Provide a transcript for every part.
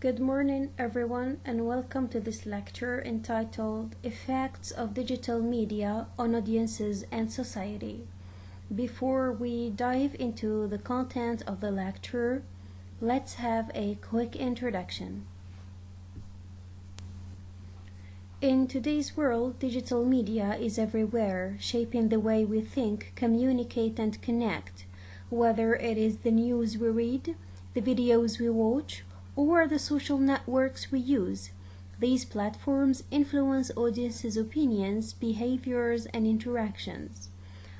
Good morning, everyone, and welcome to this lecture entitled Effects of Digital Media on Audiences and Society. Before we dive into the content of the lecture, let's have a quick introduction. In today's world, digital media is everywhere, shaping the way we think, communicate, and connect, whether it is the news we read, the videos we watch, or the social networks we use. These platforms influence audiences' opinions, behaviors, and interactions.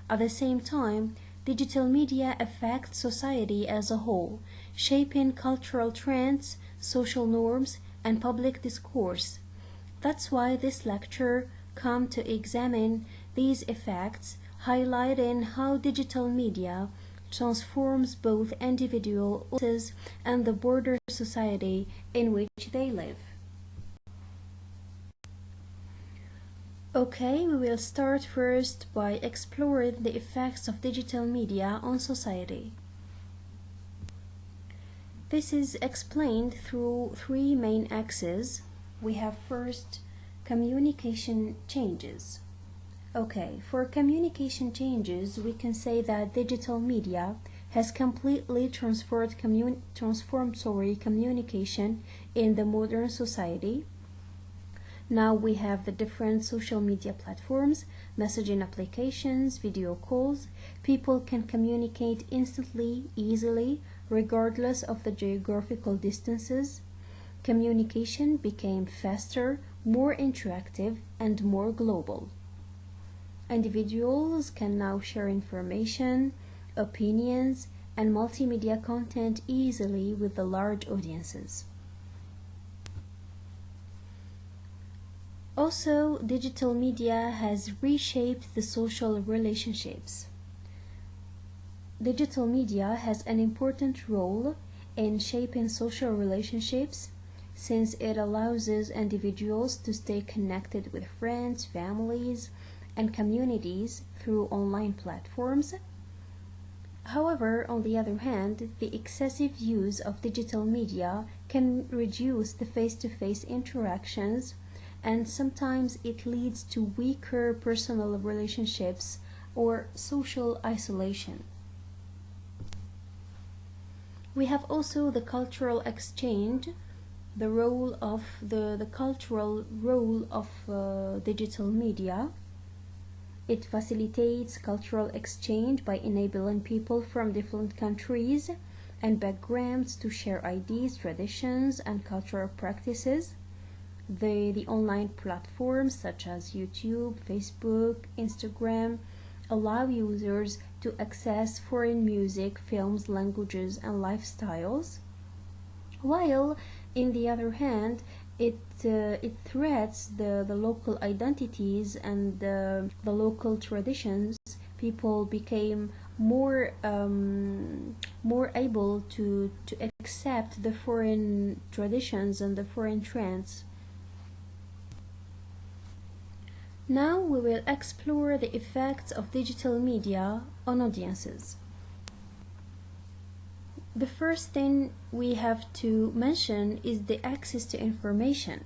At the same time, digital media affect society as a whole, shaping cultural trends, social norms, and public discourse. That's why this lecture comes to examine these effects, highlighting how digital media transforms both individuals and the broader society in which they live. Okay, we will start first by exploring the effects of digital media on society. This is explained through three main axes. We have first communication changes. Okay, for communication changes, we can say that digital media has completely transformed communication in the modern society. Now we have the different social media platforms, messaging applications, video calls. People can communicate instantly, easily, regardless of the geographical distances. Communication became faster, more interactive, and more global. Individuals can now share information, opinions, and multimedia content easily with the large audiences. Also, digital media has reshaped the social relationships. Digital media has an important role in shaping social relationships since it allows individuals to stay connected with friends, families, and communities through online platforms. However, on the other hand, the excessive use of digital media can reduce the face-to-face interactions, and sometimes it leads to weaker personal relationships or social isolation. We have also the cultural exchange, the cultural role of digital media. It facilitates cultural exchange by enabling people from different countries and backgrounds to share ideas, traditions, and cultural practices. The online platforms such as YouTube, Facebook, Instagram allow users to access foreign music, films, languages, and lifestyles, while, in the other hand, it threats the local identities and the local traditions. People became more able to accept the foreign traditions and the foreign trends. Now we will explore the effects of digital media on audiences. The first thing we have to mention is the access to information.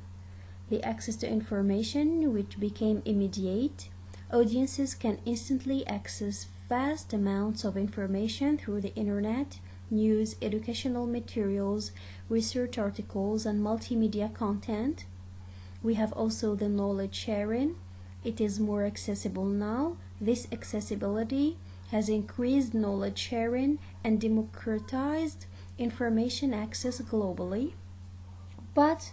The access to information, which became immediate. Audiences can instantly access vast amounts of information through the internet, news, educational materials, research articles, and multimedia content. We have also the knowledge sharing. It is more accessible now. This accessibility has increased knowledge sharing and democratized information access globally. But,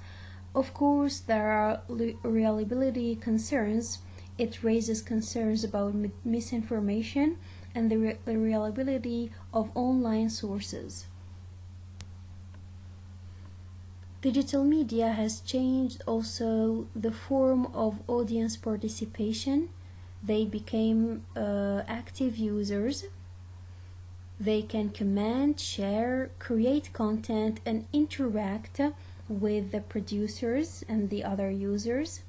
of course, there are reliability concerns. It raises concerns about misinformation and the reliability of online sources. Digital media has changed also the form of audience participation. They became active users. They can comment, share, create content, and interact with the producers and the other users.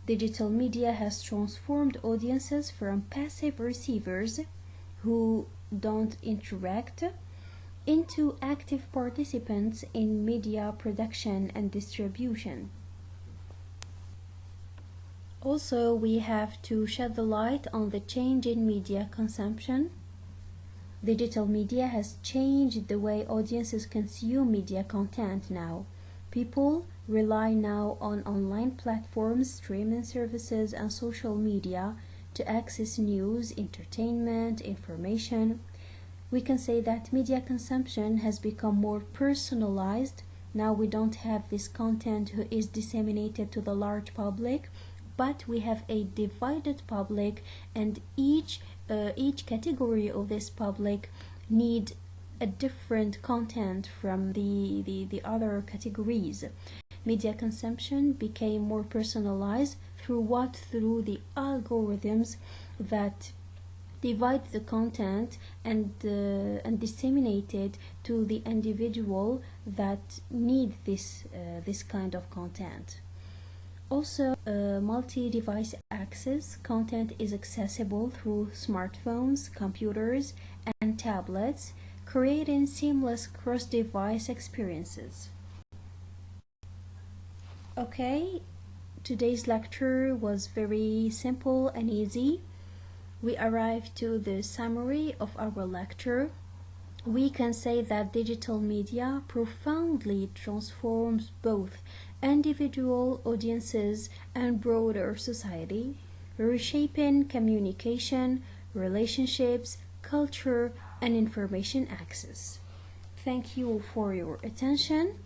Digital media has transformed audiences from passive receivers who don't interact into active participants in media production and distribution. Also, we have to shed the light on the change in media consumption. Digital media has changed the way audiences consume media content now. People rely now on online platforms, streaming services, and social media to access news, entertainment, information. We can say that media consumption has become more personalized. Now we don't have this content who is disseminated to the large public, but we have a divided public, and each category of this public need a different content from the other categories. Media consumption became more personalized through what? Through the algorithms that divide the content and disseminate it to the individual that need this kind of content. Also, multi-device access. Content is accessible through smartphones, computers, and tablets, creating seamless cross-device experiences. Okay, today's lecture was very simple and easy. We arrived to the summary of our lecture. We can say that digital media profoundly transforms both individual audiences and broader society, reshaping communication, relationships, culture, and information access. Thank you for your attention.